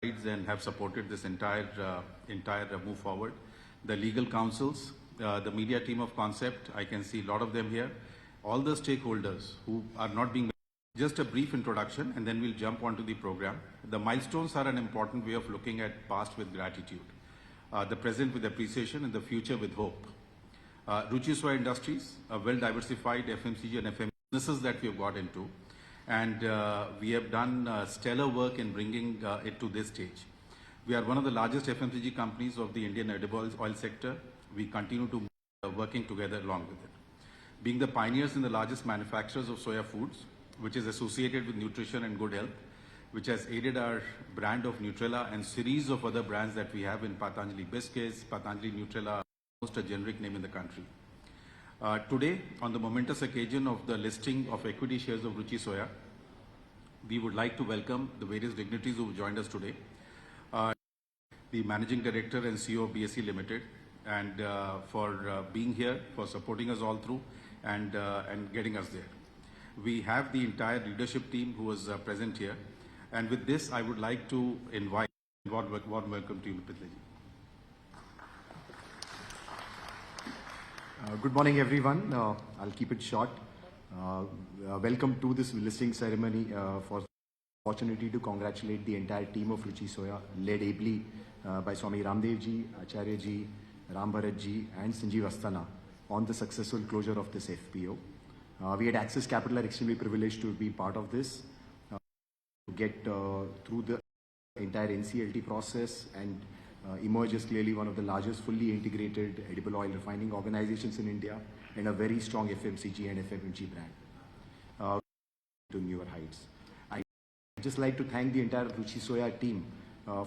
and have supported this entire move forward. The legal councils, the media team of Concept, I can see a lot of them here. All the stakeholders who are not being. Just a brief introduction and then we'll jump onto the program. The milestones are an important way of looking at past with gratitude, the present with appreciation and the future with hope. Ruchi Soya Industries, a well-diversified FMCG and FM businesses that we have got into, and we have done stellar work in bringing it to this stage. We are one of the largest FMCG companies of the Indian edible oil sector. We continue to working together along with it. Being the pioneers in the largest manufacturers of soya foods, which is associated with nutrition and good health, which has aided our brand of Nutrela and series of other brands that we have in Patanjali Biscuits, Patanjali Nutrela, almost a generic name in the country. Today, on the momentous occasion of the listing of equity shares of Ruchi Soya, we would like to welcome the various dignitaries who have joined us today. The Managing Director and CEO of BSE Limited, and for being here, for supporting us all through and getting us there. We have the entire leadership team who is present here. And with this, I would like to invite, warm welcome to you, Pitlaji. Good morning, everyone. I'll keep it short. Welcome to this listing ceremony for the opportunity to congratulate the entire team of Ruchi Soya, led ably by Swami Ramdev ji, Acharya ji, Ram Bharat ji, and Sanjeev Asthana on the successful closure of this FPO. We at Axis Capital are extremely privileged to be part of this, to get through the entire NCLT process and emerge as clearly one of the largest fully integrated edible oil refining organizations in India and a very strong FMCG and FMCG brand to newer heights. I'd just like to thank the entire Ruchi Soya team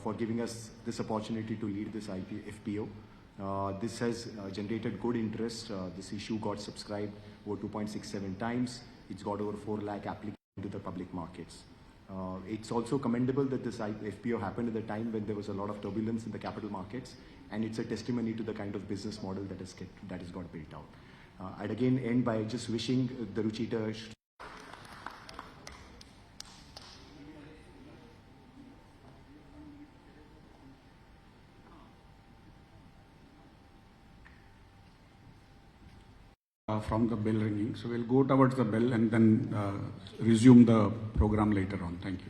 for giving us this opportunity to lead this FPO. This has generated good interest. This issue got subscribed over 2.67 times. It's got over 4 lakh applicants into the public markets. It's also commendable that this FPO happened at the time when there was a lot of turbulence in the capital markets, and it's a testimony to the kind of business model that has got built out. I'd again end by just wishing the Ruchita from the bell ringing. So we'll go towards the bell and then resume the program later on. Thank you.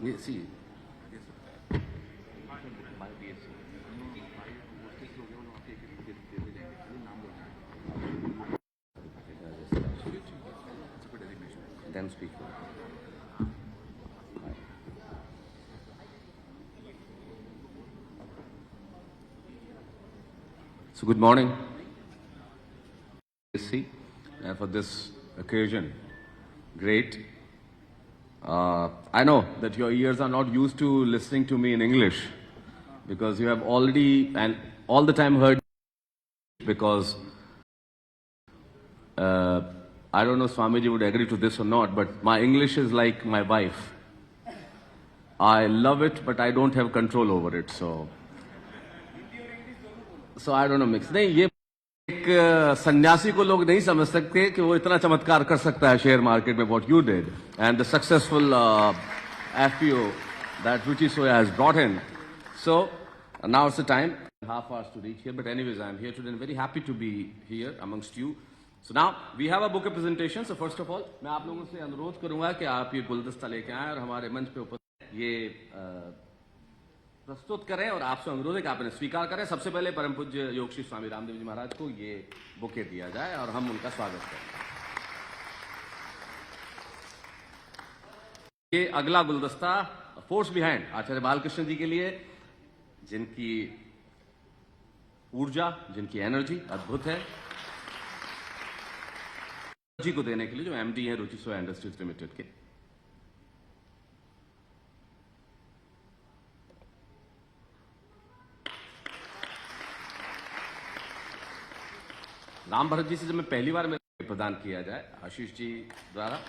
ये सी then speak. So good morning. For this occasion, great. I know that your ears are not used to listening to me in English because you have already and all the time heard because I don't know Swamiji would agree to this or not, but my English is like my wife. I love it, but I don't have control over it. So I don't know mix. नहीं ये एक सन्यासी को लोग नहीं समझ सकते कि वो इतना चमत्कार कर सकता है शेयर मार्केट में what you did and the successful FPO that Ruchi Soya has brought in. So now it's the time, half hours to reach here, but anyways I am here today and very happy to be here amongst you. So now we have a book of presentation. So first of all मैं आप लोगों से अनुरोध करूंगा कि आप ये गुलदस्ता लेके आएं और हमारे मंच पे उपस्थित ये प्रस्तुत करें और आपसे अनुरोध है कि आप इन्हें स्वीकार करें। सबसे पहले परम पूज्य योग श्री स्वामी रामदेव जी महाराज को ये बुके दिया जाए और हम उनका स्वागत करें। ये अगला गुलदस्ता फोर्स बिहाइंड आचार्य बालकृष्ण जी के लिए, जिनकी ऊर्जा, जिनकी एनर्जी अद्भुत है, जी को देने के लिए जो एमडी है रुचि सोया इंडस्ट्रीज लिमिटेड के। राम भरत जी से जब मैं पहली बार मेरे प्रदान किया जाए आशीष जी द्वारा।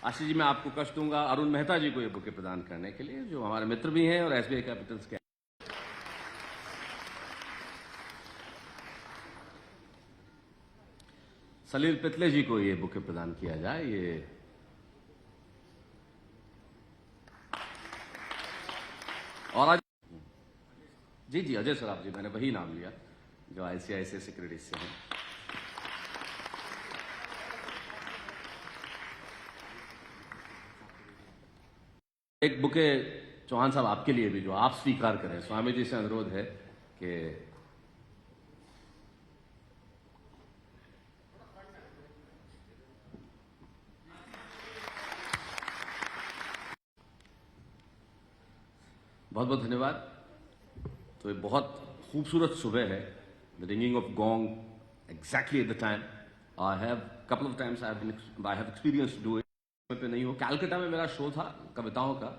आशीष जी मैं आपको कष्ट दूंगा अरुण मेहता जी को ये बुके प्रदान करने के लिए, जो हमारे मित्र भी हैं और एसबीआई कैपिटल्स के। सलील पितले जी को ये बुके प्रदान किया जाए। ये और आज जी अजय सराफ जी, मैंने वही नाम लिया जो आईसीआईसीआई सिक्योरिटीज से हैं। एक बुके चौहान साहब आपके लिए भी जो आप स्वीकार करें। स्वामी जी से अनुरोध है कि बहुत बहुत धन्यवाद। तो ये बहुत खूबसूरत सुबह है। The ringing of gong exactly at the time. I have couple of times I have experience do it. पे नहीं हो, कैलकाटा में मेरा शो था कविताओं का।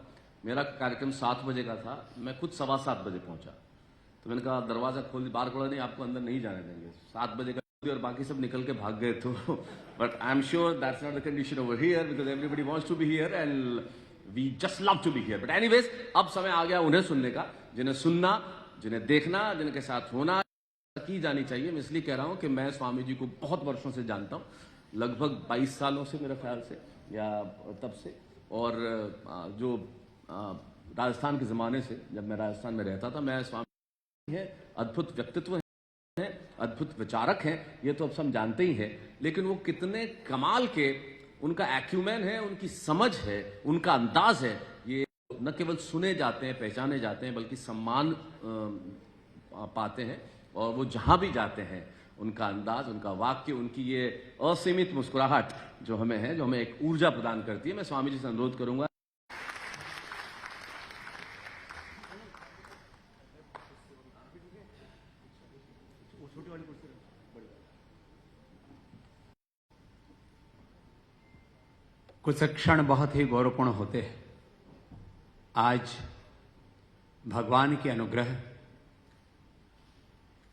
मेरा कार्यक्रम 7 बजे का था, मैं खुद 7:15 बजे पहुंचा। तो मैंने कहा दरवाजा खोल, बार खोला नहीं, आपको अंदर नहीं जाने देंगे। 7 बजे का और बाकी सब निकल के भाग गए। तो but I am sure that's not the condition over here because everybody wants to be here and we just love to be here. But anyways अब समय आ गया उन्हें सुनने का, जिन्हें सुनना, जिन्हें देखना, जिनके साथ होना की जानी चाहिए। मैं इसलिए कह रहा हूं कि मैं स्वामी जी को बहुत वर्षों से जानता हूं, लगभग 22 सालों से मेरे ख्याल से या तब से। और जो राजस्थान के ज़माने से जब मैं राजस्थान में रहता था, मैं स्वामी है अद्भुत व्यक्तित्व हैं, अद्भुत विचारक हैं, ये तो अब सब जानते ही हैं। लेकिन वो कितने कमाल के उनका एक्यूमेन है, उनकी समझ है, उनका अंदाज है, ये न केवल सुने जाते हैं, पहचाने जाते हैं, बल्कि सम्मान पाते हैं। और वो जहां भी जाते हैं उनका अंदाज, उनका वाक्य, उनकी ये असीमित मुस्कुराहट जो हमें है, जो हमें एक ऊर्जा प्रदान करती है। मैं स्वामी जी से अनुरोध करूंगा कुछ क्षण बहुत ही गौरवपूर्ण होते हैं। आज भगवान के अनुग्रह,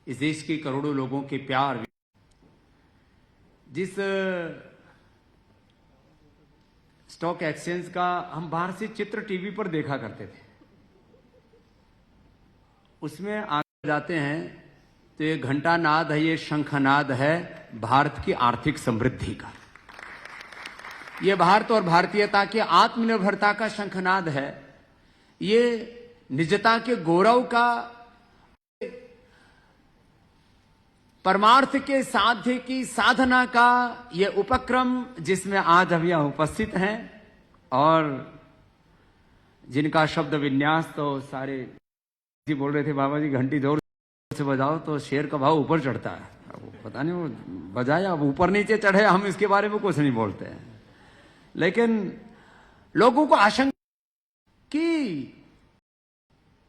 इस देश के करोड़ों लोगों के प्यार, जिस स्टॉक एक्सचेंज का हम बाहर से चित्र टीवी पर देखा करते थे, उसमें आगे जाते हैं तो ये घंटानाद है, ये शंखनाद है भारत की आर्थिक समृद्धि का। ये भारत और भारतीयता की आत्मनिर्भरता का शंखनाद है। ये निजता के गौरव का परमार्थ के साध्य की साधना का ये उपक्रम जिसमें आज हम यहाँ उपस्थित हैं और जिनका शब्द विन्यास तो सारे जी बोल रहे थे, बाबा जी घंटी जोर से बजाओ तो शेर का भाव ऊपर चढ़ता है। अब पता नहीं वो बजाया, अब ऊपर नीचे चढ़े, हम इसके बारे में कुछ नहीं बोलते हैं। लेकिन लोगों को आशंका कि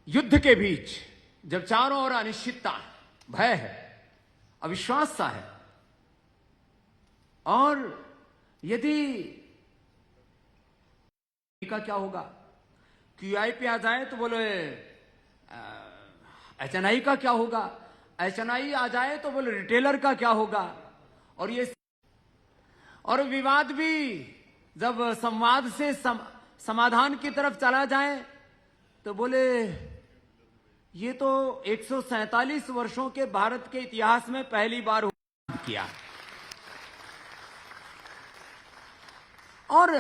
युद्ध के बीच जब चारों ओर अनिश्चितता, भय है, अविश्वास सा है, और यदि का क्या होगा, क्यूआई आ जाए तो बोले एचएनआई का क्या होगा, एचएनआई आ जाए तो बोले रिटेलर का क्या होगा, और ये और विवाद भी जब संवाद से समाधान की तरफ चला जाए तो बोले ये तो 147 वर्षों के भारत के इतिहास में पहली बार किया। और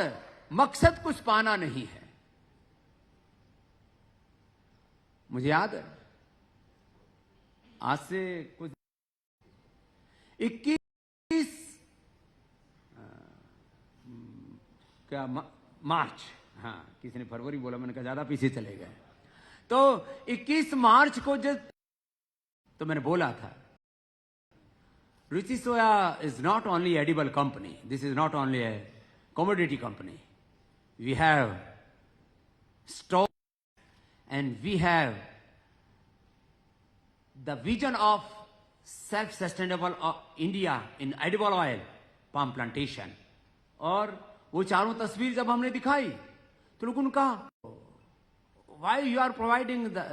मकसद कुछ पाना नहीं है। मुझे याद है आज से कुछ 21 क्या मार्च, हाँ किसी ने फरवरी बोला, मैंने कहा ज्यादा पीछे चले गए, तो 21 मार्च को जब तो मैंने बोला था Ruchi soya is not only edible company, this is not only a commodity company. We have stock and we have the vision of self-sustainable India in edible oil, palm plantation. और वो चारों तस्वीर जब हमने दिखाई तो लोगों ने कहा why you are providing the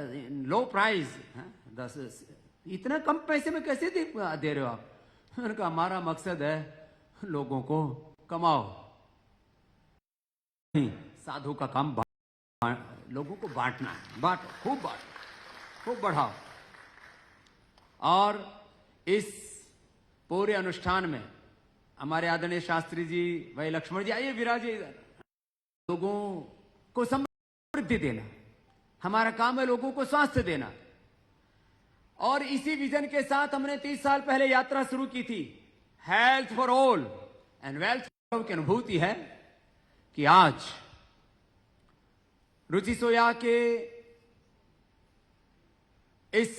low price, इतना कम पैसे में कैसे दे रहे हो आप? मैंने कहा हमारा मकसद है लोगों को कमाओ, साधु का काम लोगों को बांटना है, बांटो, खूब बढ़ाओ। और इस पूरे अनुष्ठान में हमारे आदरणीय शास्त्री जी, भाई लक्ष्मण जी आइए, विराजिए इधर। लोगों को समृद्धि देना हमारा काम है, लोगों को स्वास्थ्य देना। और इसी विजन के साथ हमने 30 साल पहले यात्रा शुरू की थी, health for all and wealth for. की अनुभूति है कि आज रुचि सोया के इस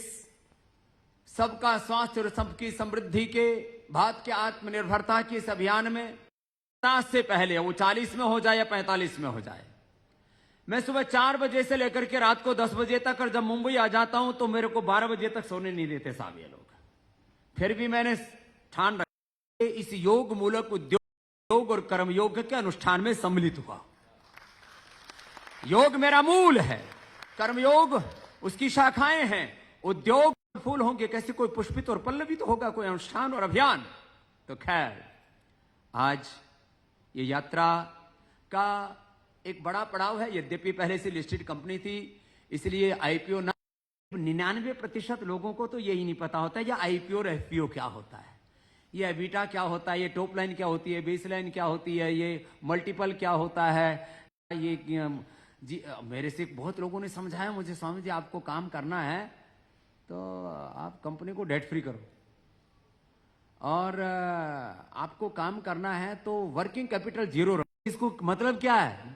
सबका स्वास्थ्य और सबकी समृद्धि के भारत के आत्मनिर्भरता के इस अभियान में 50 से पहले, वो 40 में हो जाए या 45 में हो जाए, मैं सुबह 4 बजे से लेकर के रात को 10 बजे तक, और जब मुंबई आ जाता हूं तो मेरे को 12 बजे तक सोने नहीं देते साहब ये लोग। फिर भी मैंने ठान रखा इस योग मूलक उद्योग योग और कर्म योग के अनुष्ठान में सम्मिलित हुआ। योग मेरा मूल है, कर्म योग उसकी शाखाएं हैं, उद्योग फूल होंगे कैसे, कोई पुष्पित और पल्लवित होगा, कोई अनुष्ठान और अभियान। तो खैर आज ये यात्रा का एक बड़ा पड़ाव है। यद्यपि पहले से लिस्टेड कंपनी थी, इसलिए आईपीओ ना 99% लोगों को तो यही नहीं पता होता है ये आईपीओ और एफपीओ क्या होता है, ये एबिटा क्या होता है, ये टॉप लाइन क्या होती है, बेस लाइन क्या होती है, ये मल्टीपल क्या होता है। ये जी मेरे से बहुत लोगों ने समझाया मुझे, स्वामी जी आपको काम करना है तो आप कंपनी को डेट फ्री करो, और आपको काम करना है तो वर्किंग कैपिटल 0 रखो। इसको मतलब क्या है,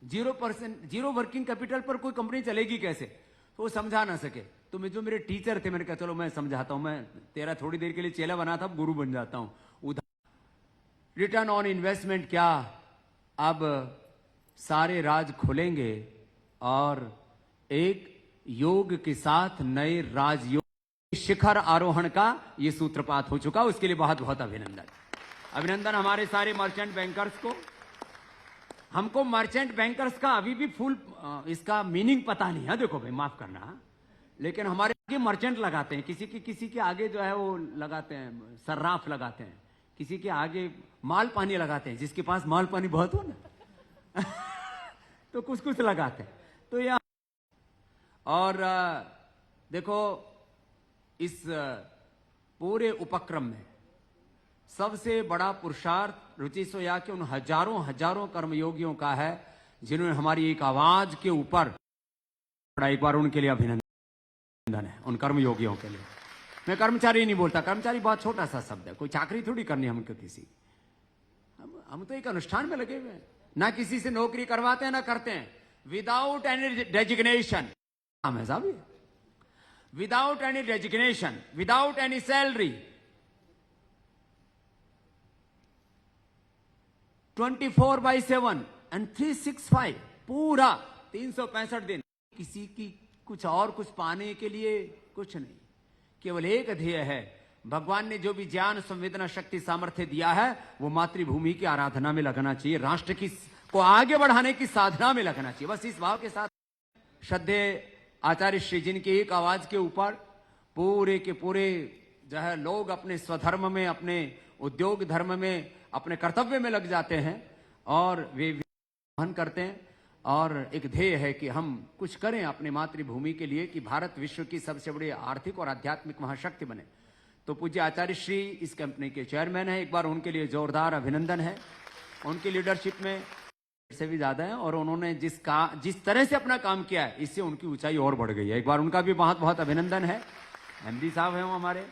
0%, 0 वर्किंग कैपिटल पर कोई कंपनी चलेगी कैसे? तो वो समझा ना सके। तो मैं जो मेरे टीचर थे, मैंने कहा चलो मैं समझाता हूं, मैं तेरा थोड़ी देर के लिए चेला बना था, अब गुरु बन जाता हूं। उधर रिटर्न ऑन इन्वेस्टमेंट क्या, अब सारे राज खुलेंगे और एक योग के साथ नए राजयोग शिखर आरोहण का ये सूत्रपात हो चुका। उसके लिए बहुत बहुत अभिनंदन हमारे सारे मर्चेंट बैंकर्स को। हमको मर्चेंट बैंकर्स का अभी भी फुल इसका मीनिंग पता नहीं है, देखो भाई माफ करना, लेकिन हमारे आगे मर्चेंट लगाते हैं, किसी के आगे जो है वो लगाते हैं सर्राफ लगाते हैं, किसी के आगे माल पानी लगाते हैं, जिसके पास माल पानी बहुत हो ना तो कुछ लगाते हैं। तो यह और देखो इस पूरे उपक्रम में सबसे बड़ा पुरुषार्थ रुचि सोया के उन हजारों कर्मयोगियों का है जिन्होंने हमारी एक आवाज के ऊपर, एक बार उनके लिए अभिनंदन है, उन कर्मयोगियों के लिए। मैं कर्मचारी नहीं बोलता, कर्मचारी बहुत छोटा सा शब्द है, कोई चाकरी थोड़ी करनी हमको किसी। हम तो एक अनुष्ठान में लगे हुए हैं, ना किसी से नौकरी करवाते हैं ना करते हैं, विदाउट एनी डेजिग्नेशन काम है साहब ये, without any designation, without any salary, 24/7 and 365 पूरा 365 दिन, किसी की कुछ और कुछ पाने के लिए कुछ नहीं, केवल एक ध्येय है, भगवान ने जो भी ज्ञान संवेदना शक्ति सामर्थ्य दिया है वो मातृभूमि की आराधना में लगना चाहिए, राष्ट्र की को आगे बढ़ाने की साधना में लगना चाहिए। बस इस भाव के साथ श्रद्धेय आचार्य श्री जिनकी एक आवाज के ऊपर पूरे के पूरे जो है लोग अपने स्वधर्म में, अपने उद्योग धर्म में, अपने कर्तव्य में लग जाते हैं और वे वहन करते हैं, और एक ध्येय है कि हम कुछ करें अपने मातृभूमि के लिए कि भारत विश्व की सबसे बड़ी आर्थिक और आध्यात्मिक महाशक्ति बने। तो पूज्य आचार्य श्री इस कंपनी के चेयरमैन हैं, एक बार उनके लिए जोरदार अभिनंदन है, उनकी लीडरशिप में से भी ज्यादा है, और उन्होंने जिस तरह से अपना काम किया है इससे उनकी ऊंचाई और बढ़ गई है, एक बार उनका भी बहुत बहुत अभिनंदन है। एमडी साहब हैं वो हमारे,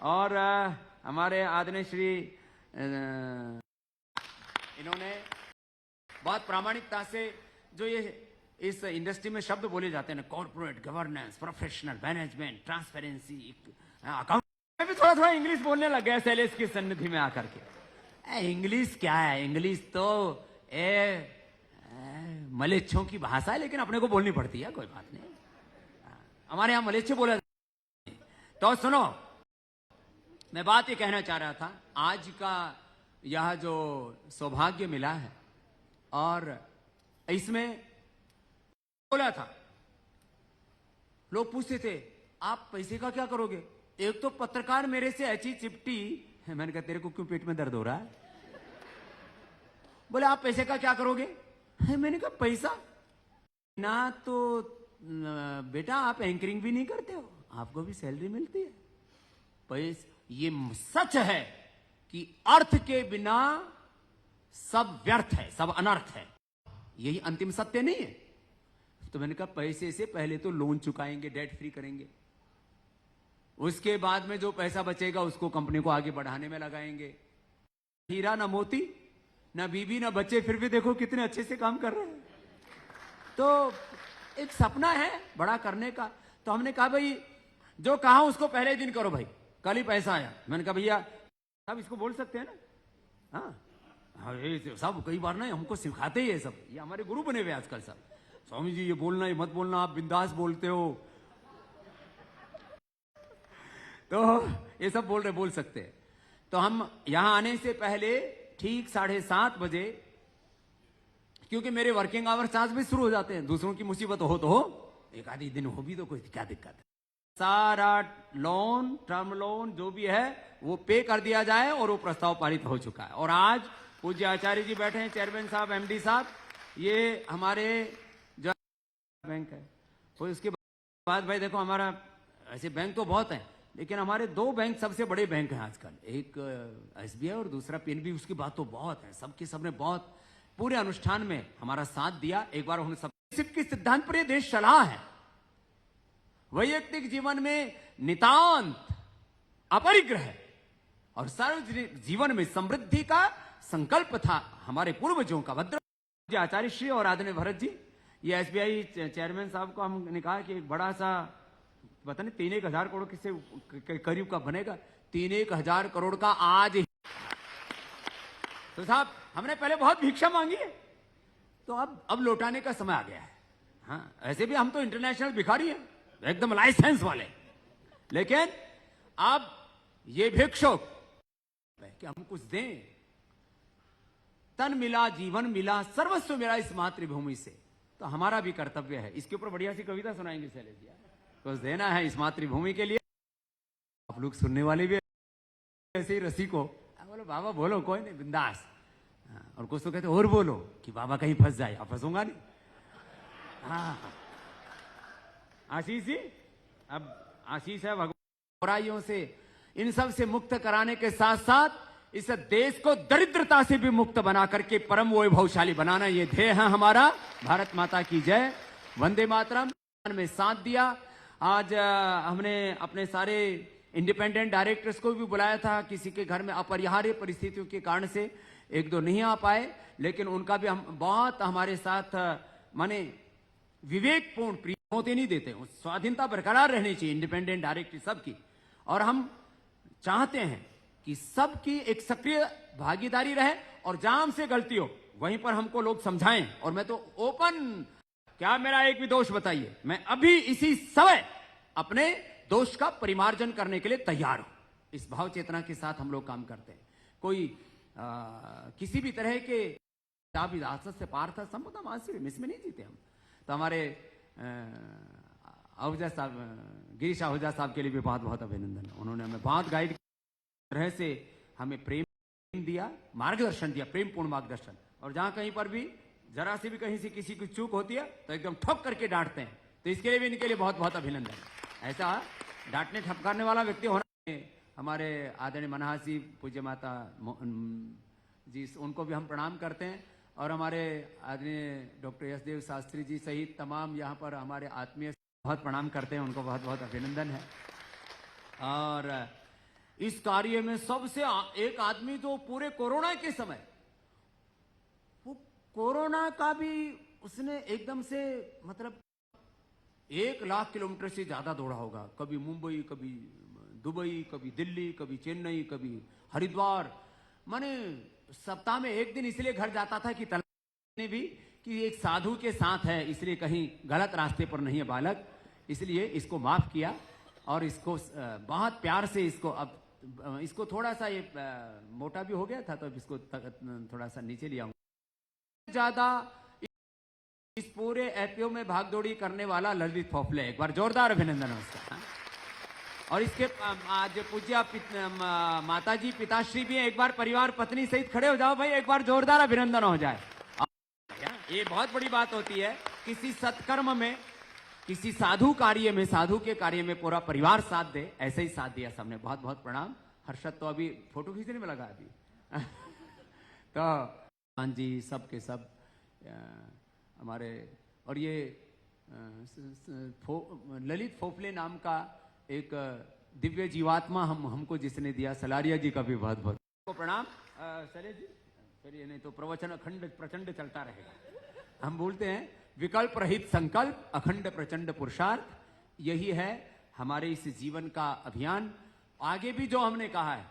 और हमारे आदरणीय श्री इन्होंने बहुत प्रामाणिकता से जो ये इस इंडस्ट्री में शब्द बोले जाते हैं ना, corporate governance, professional management, transparency, account, मैं भी थोड़ा थोड़ा इंग्लिश बोलने लग गया शैलेश की सन्निधि में आकर के। इंग्लिश क्या है, इंग्लिश तो मलेच्छों की भाषा है, लेकिन अपने को बोलनी पड़ती है, कोई बात नहीं, हमारे यहां मलेच्छ बोला। तो सुनो, मैं बात ये कहना चाह रहा था, आज का यह जो सौभाग्य मिला है, और इसमें बोला था, लोग पूछते थे आप पैसे का क्या करोगे, एक तो पत्रकार मेरे से ऐसी चिपटी, मैंने कहा तेरे को क्यों पेट में दर्द हो रहा है, बोले आप पैसे का क्या करोगे, मैंने कहा पैसा ना, तो बेटा आप एंकरिंग भी नहीं करते हो, आपको भी सैलरी मिलती है, पैसे, ये सच है कि अर्थ के बिना सब व्यर्थ है, सब अनर्थ है, यही अंतिम सत्य नहीं है। तो मैंने कहा पैसे से पहले तो लोन चुकाएंगे, डेट फ्री करेंगे, उसके बाद में जो पैसा बचेगा उसको कंपनी को आगे बढ़ाने में लगाएंगे। हीरा ना मोती, ना बीबी, ना बच्चे, फिर भी देखो कितने अच्छे से काम कर रहे हैं। तो एक सपना है बड़ा करने का, तो हमने कहा भाई जो कहा उसको पहले दिन करो भाई, कल ही पैसा आया, मैंने कहा भैया सब इसको बोल सकते हैं ना, हाँ ये सब कई बार ना हमको सिखाते ही है, सब ये हमारे गुरु बने हुए आजकल सब, स्वामी जी ये बोलना ये मत बोलना, आप बिंदास बोलते हो, तो ये सब बोल सकते हैं। तो हम यहां आने से पहले ठीक 7:30 बजे, क्योंकि मेरे वर्किंग आवर्स आज भी शुरू हो जाते हैं, दूसरों की मुसीबत हो तो हो, एक आधी दिन हो भी तो कोई क्या दिक्कत है, सारा लोन, टर्म लोन जो भी है वो पे कर दिया जाए, और वो प्रस्ताव पारित हो चुका है। और आज पूज्य आचार्य जी बैठे हैं, चेयरमैन साहब, एमडी साहब, ये हमारे जो बैंक है, तो इसके बाद भाई देखो हमारा ऐसे बैंक तो बहुत है, लेकिन हमारे 2 बैंक सबसे बड़े बैंक हैं आजकल, एक एसबीआई और दूसरा पीएनबी, उसकी बात तो बहुत है, सबके सबने बहुत पूरे अनुष्ठान में हमारा साथ दिया। एक बार उन्होंने सब की सिद्धांत पर यह देश चला है, वैयक्तिक जीवन में नितांत अपरिग्रह और सार्वजनिक जीवन में समृद्धि का संकल्प था हमारे पूर्वजों का। भद्र आचार्य श्री और आदरणीय भरत जी, ये एसबीआई चेयरमैन साहब को हमने कहा कि एक बड़ा सा पता नहीं 3-1 हजार करोड़ किससे करीब का बनेगा, 3-1 हजार करोड़ का आज ही। तो साहब हमने पहले बहुत भिक्षा मांगी है, तो अब लौटाने का समय आ गया है। हाँ ऐसे भी हम तो इंटरनेशनल भिखारी हैं, एकदम लाइसेंस वाले, लेकिन अब ये भिक्षुक कि हम कुछ दें, तन मिला, जीवन मिला, सर्वस्व मिला इस मातृभूमि से, तो हमारा भी कर्तव्य है। इसके ऊपर बढ़िया सी कविता सुनाएंगे शैलेश जी, कुछ देना है इस मातृभूमि के लिए। आप लोग सुनने वाले भी ऐसे ही रसी को बोलो बाबा बोलो, कोई नहीं बिंदास, और कुछ तो कहते और बोलो कि बाबा कहीं फंस जाए, आप फंसूंगा नहीं। हाँ आशीष जी, अब आशीष है भगवान बुराइयों से इन सब से मुक्त कराने के साथ साथ इस देश को दरिद्रता से भी मुक्त बना करके परम वैभवशाली बनाना, ये ध्येय है हमारा। भारत माता की जय, वंदे मातरम में साथ दिया। आज हमने अपने सारे इंडिपेंडेंट डायरेक्टर्स को भी बुलाया था, किसी के घर में अपरिहार्य परिस्थितियों के कारण से एक दो नहीं आ पाए, लेकिन उनका भी हम बहुत हमारे साथ माने विवेकपूर्ण प्रिय होते नहीं देते, स्वाधीनता बरकरार रहनी चाहिए इंडिपेंडेंट डायरेक्टर सबकी। और हम चाहते हैं कि सबकी एक सक्रिय भागीदारी रहे और जहां हमसे गलती हो वहीं पर हमको लोग समझाएं। और मैं तो ओपन, क्या मेरा एक भी दोष बताइए, मैं अभी इसी समय अपने दोष का परिमार्जन करने के लिए तैयार हूं। इस भाव चेतना के साथ हम लोग काम करते हैं। कोई किसी भी तरह के विरासत से पार था, संपदा मानसिक इसमें नहीं जीते हम। तो हमारे आहूजा साहब, गिरीश आहूजा साहब के लिए भी बहुत बहुत अभिनंदन। उन्होंने हमें बहुत गाइड तरह से हमें प्रेम दिया, मार्गदर्शन दिया, प्रेमपूर्ण मार्गदर्शन। और जहां कहीं पर भी जरा से भी कहीं से किसी की चूक होती है तो एकदम ठोक करके डांटते हैं। तो इसके लिए भी इनके लिए बहुत बहुत अभिनंदन। ऐसा डांटने ठपकारने वाला व्यक्ति होना। हमारे आदरणीय मनहासी पूज्य माता जी, उनको भी हम प्रणाम करते हैं। और हमारे आदरणीय डॉक्टर यशदेव शास्त्री जी सहित तमाम यहाँ पर हमारे आत्मीय बहुत प्रणाम करते हैं, उनको बहुत बहुत अभिनंदन है। और इस कार्य में सबसे एक आदमी जो पूरे कोरोना के समय, वो कोरोना का भी उसने एकदम से मतलब 1,00,000 किलोमीटर से ज्यादा दौड़ा होगा। कभी मुंबई, कभी दुबई, कभी दिल्ली, कभी चेन्नई, कभी हरिद्वार। माने सप्ताह में एक दिन इसलिए घर जाता था कि ने भी कि एक साधु के साथ है, इसलिए कहीं गलत रास्ते पर नहीं है बालक, इसलिए इसको माफ किया। और इसको बहुत प्यार से इसको, अब इसको थोड़ा सा ये मोटा भी हो गया था तो अब इसको थोड़ा सा नीचे लिया हूं। ज्यादा इस पूरे एपीओ में भागदौड़ी करने वाला ललित फोफले, एक बार जोरदार अभिनंदन है उसका। और इसके आज पूज्य माताजी पिताश्री भी एक बार परिवार पत्नी सहित खड़े हो जाओ भाई, एक बार जोरदार अभिनंदन हो जाए। ये बहुत बड़ी बात होती है किसी सत्कर्म में, किसी साधु कार्य में, साधु के कार्य में पूरा परिवार साथ दे। ऐसे ही साथ दिया सबने, बहुत बहुत प्रणाम। हर्षद तो अभी फोटो खींचने में लगा अभी तो हाँ जी, सब के सब हमारे। और ये ललित फोफले नाम का एक दिव्य जीवात्मा हमको जिसने दिया, सलारिया जी का भी बहुत बहुत प्रणाम। सरे जी चलिए, नहीं तो प्रवचन अखंड प्रचंड चलता रहेगा। हम बोलते हैं विकल्प रहित संकल्प, अखंड प्रचंड पुरुषार्थ, यही है हमारे इस जीवन का अभियान। आगे भी जो हमने कहा है,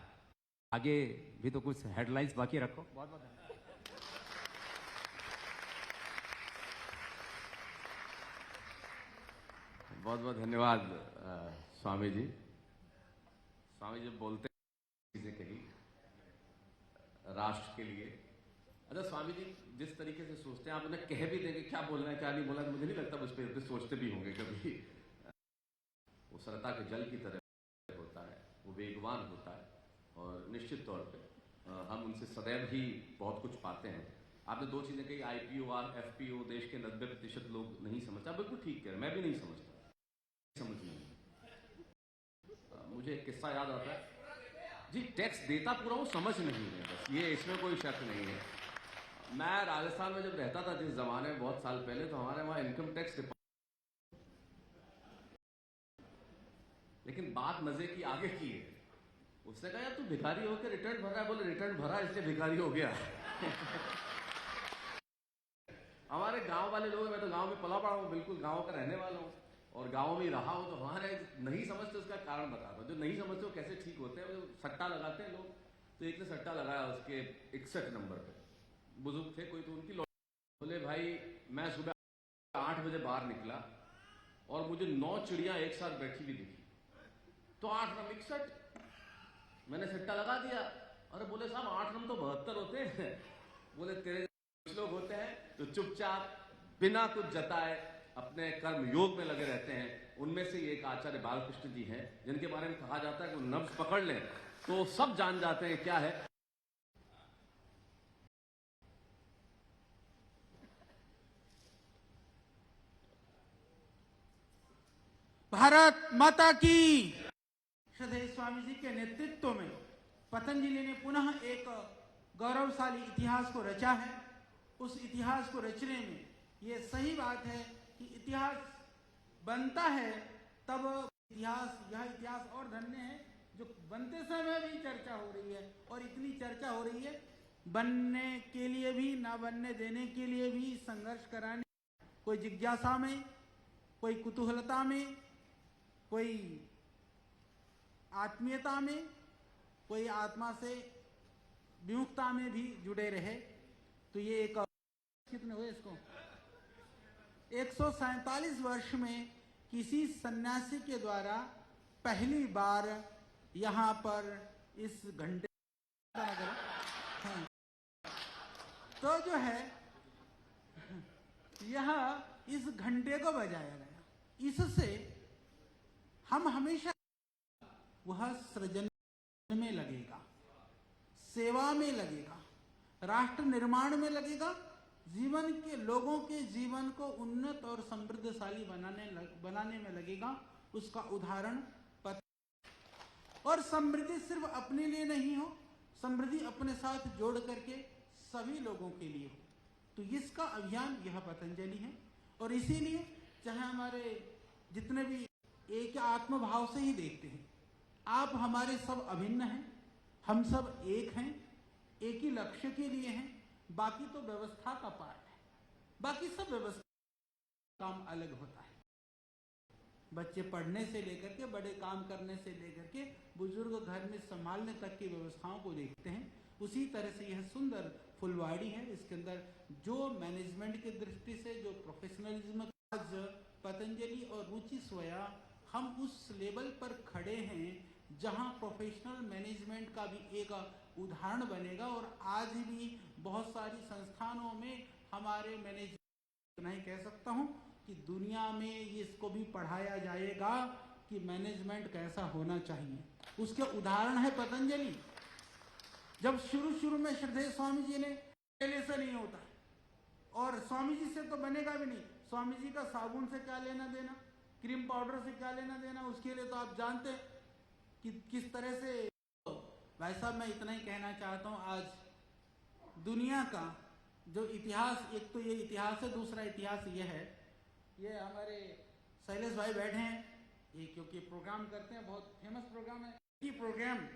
आगे भी तो कुछ हेडलाइंस बाकी रखो। बहुत बहुत बहुत बहुत धन्यवाद स्वामी जी। स्वामी जी बोलते हैं चीजें कही राष्ट्र के लिए। अच्छा स्वामी जी जिस तरीके से सोचते हैं, आप उन्हें कह भी देंगे क्या बोलना है क्या नहीं बोलना, तो मुझे नहीं लगता उस पर सोचते भी होंगे कभी। वो सरता के जल की तरह होता है, वो वेगवान होता है और निश्चित तौर पे हम उनसे सदैव ही बहुत कुछ पाते हैं। आपने दो चीजें कही, आईपीओ और एफपीओ देश के 90% लोग नहीं समझता, बिल्कुल ठीक है, मैं भी नहीं समझता, समझ नहीं। मुझे एक किस्सा याद आता है जी, टैक्स देता पूरा वो समझ नहीं है, बस ये इसमें कोई शक नहीं है। मैं राजस्थान में जब रहता था जिस जमाने में, बहुत साल पहले, तो हमारे वहां इनकम टैक्स लेकिन बात मजे की आगे की है। उसने कहा यार तू भिखारी होकर रिटर्न भर रहा है, बोले रिटर्न भरा इसलिए भिखारी हो गया हमारे गांव वाले लोग, मैं तो गांव में पला पड़ा हूं, बिल्कुल गांव का रहने वाला हूं और गांव में ही रहा हूं, तो हमारे नहीं समझते उसका कारण बताता हूं। जो नहीं समझते वो कैसे ठीक होते हैं, वो सट्टा लगाते हैं लोग। तो एक ने सट्टा लगाया उसके 61 नंबर पे, बुजुर्ग थे कोई, तो उनकी बोले भाई मैं सुबह 8 बजे बाहर निकला और मुझे 9 चिड़ियां एक साथ बैठी हुई दिखी, तो 8 नम 61, मैंने सट्टा लगा दिया। अरे बोले साहब 8 नम तो 72 होते हैं। बोले तेरे कुछ लोग होते हैं तो चुपचाप बिना कुछ जताए अपने कर्म योग में लगे रहते हैं। उनमें से एक आचार्य बालकृष्ण जी हैं, जिनके बारे में कहा जाता है कि वो नब्ज पकड़ लें तो सब जान जाते हैं क्या है। भारत माता की। श्रद्धेय स्वामी जी के नेतृत्व में पतंजलि ने पुनः एक गौरवशाली इतिहास को रचा है। उस इतिहास को रचने में ये सही बात है कि इतिहास बनता है तब यह इतिहास और धन्य है जो बनते समय भी चर्चा हो रही है, और इतनी चर्चा हो रही है, बनने के लिए भी, ना बनने देने के लिए भी संघर्ष कराने, कोई जिज्ञासा में, कोई कुतूहलता में, कोई आत्मीयता में, कोई आत्मा से विमुखता में भी जुड़े रहे। तो ये एक, कितने हुए इसको, 147 वर्ष में किसी सन्यासी के द्वारा पहली बार यहाँ पर इस घंटे, हाँ, तो जो है यह इस घंटे को बजाया गया। इससे हम हमेशा, वह सृजन में लगेगा, सेवा में लगेगा, राष्ट्र निर्माण में लगेगा, जीवन के, लोगों के जीवन को उन्नत और समृद्धशाली बनाने में लगेगा। उसका उदाहरण और समृद्धि सिर्फ अपने लिए नहीं हो, समृद्धि अपने साथ जोड़ करके सभी लोगों के लिए हो। तो इसका अभियान यह पतंजलि है। और इसीलिए चाहे हमारे जितने भी एक आत्मभाव से ही देखते हैं, आप हमारे सब अभिन्न हैं, हम सब एक हैं, एक ही लक्ष्य के लिए हैं। बाकी तो व्यवस्था का पार्ट है, बाकी सब व्यवस्था काम अलग होता है। बच्चे पढ़ने से लेकर के, बड़े काम करने से लेकर के, बुजुर्ग घर में संभालने तक की व्यवस्थाओं को देखते हैं। उसी तरह से यह सुंदर फुलवाड़ी है। इसके अंदर जो मैनेजमेंट की दृष्टि से, जो प्रोफेशनलिज्म, आज पतंजलि और रुचि सोया, हम उस लेवल पर खड़े हैं जहां प्रोफेशनल मैनेजमेंट का भी एक उदाहरण बनेगा। और आज भी बहुत सारी संस्थानों में हमारे मैनेजमेंट, नहीं कह सकता हूं कि दुनिया में इसको भी पढ़ाया जाएगा कि मैनेजमेंट कैसा होना चाहिए। उसके उदाहरण है पतंजलि। जब शुरू में श्रद्धेय स्वामी जी ने, पहले से नहीं होता है, और स्वामी जी से तो बनेगा भी नहीं। स्वामी जी का साबुन से क्या लेना देना, क्रीम पाउडर से क्या लेना देना, उसके लिए तो आप जानते हैं कि किस तरह से। भाई साहब, मैं इतना ही कहना चाहता हूं, आज दुनिया का जो इतिहास, एक तो ये इतिहास है, दूसरा इतिहास ये है, ये हमारे शैलेश भाई बैठे हैं, ये क्योंकि प्रोग्राम करते हैं, बहुत फेमस प्रोग्राम है। ये प्रोग्राम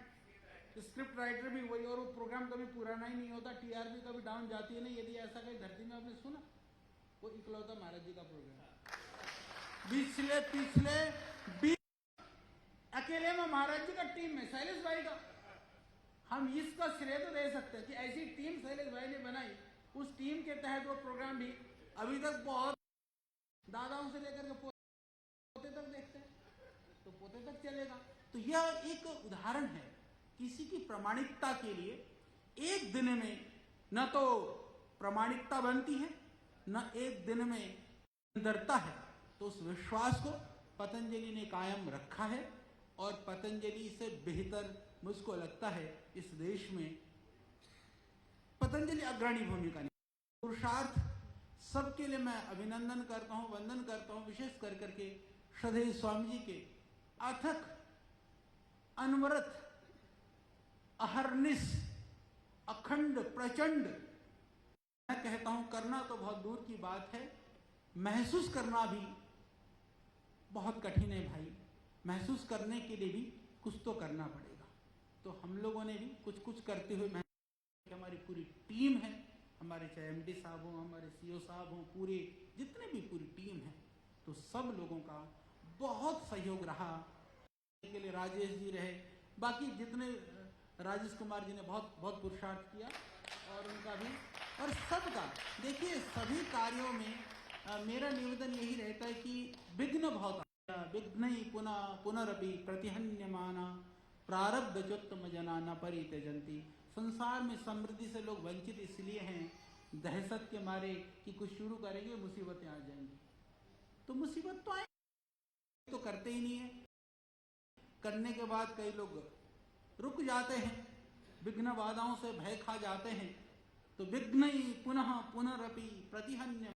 स्क्रिप्ट राइटर भी वही, और वो प्रोग्राम कभी पुराना ही नहीं होता, टीआरपी कभी डाउन जाती है नहीं। यदि ऐसा कहीं धरती में आपने सुना, वो इकलौता महाराज जी का प्रोग्राम, पिछले अकेले में महाराज जी का टीम में, शैलेश भाई का, हम इसका श्रेय तो दे सकते हैं कि ऐसी टीम शैलेश भाई ने बनाई। उस टीम के तहत वो प्रोग्राम भी अभी तक बहुत दादाओं से लेकर के पोते तक देखते हैं, तो पोते तक चलेगा। तो यह एक उदाहरण है किसी की प्रामाणिकता के लिए। एक दिन में न तो प्रामाणिकता बनती है, न एक दिन में सुंदरता है। तो उस विश्वास को पतंजलि ने कायम रखा है, और पतंजलि से बेहतर मुझको लगता है इस देश में पतंजलि अग्रणी भूमिका निभाती। पुरुषार्थ सबके लिए मैं अभिनंदन करता हूं, वंदन करता हूं, विशेष कर करके श्रद्धेय स्वामी जी के अथक, अनवरत, अहर्निश, अखंड, प्रचंड, मैं कहता हूं करना तो बहुत दूर की बात है, महसूस करना भी बहुत कठिन है भाई। महसूस करने के लिए भी कुछ तो करना पड़ेगा। तो हम लोगों ने भी कुछ कुछ करते हुए, हमारी पूरी टीम है, हमारे चाहे एमडी साहब हों, हमारे सीओ साहब हों, पूरे जितने भी पूरी टीम है, तो सब लोगों का बहुत सहयोग रहा। के लिए राजेश जी रहे, बाकी जितने, राजेश कुमार जी ने बहुत बहुत पुरुषार्थ किया, और उनका भी, और सबका। देखिए, सभी कार्यों में मेरा निवेदन यही रहता है कि विघ्न बहुत, विघ्न ही पुनरपि प्रतिहन्यमाना प्रारब्ध चोत्तम जना न परित्यजन्ति। संसार में समृद्धि से लोग वंचित इसलिए हैं, दहशत के मारे कि कुछ शुरू करेंगे मुसीबतें आ जाएंगी। तो मुसीबत तो आएगी, तो करते ही नहीं है। करने के बाद कई लोग रुक जाते हैं, विघ्न बाधाओं से भय खा जाते हैं। तो विघ्न ही पुनरपि प्रतिहन्य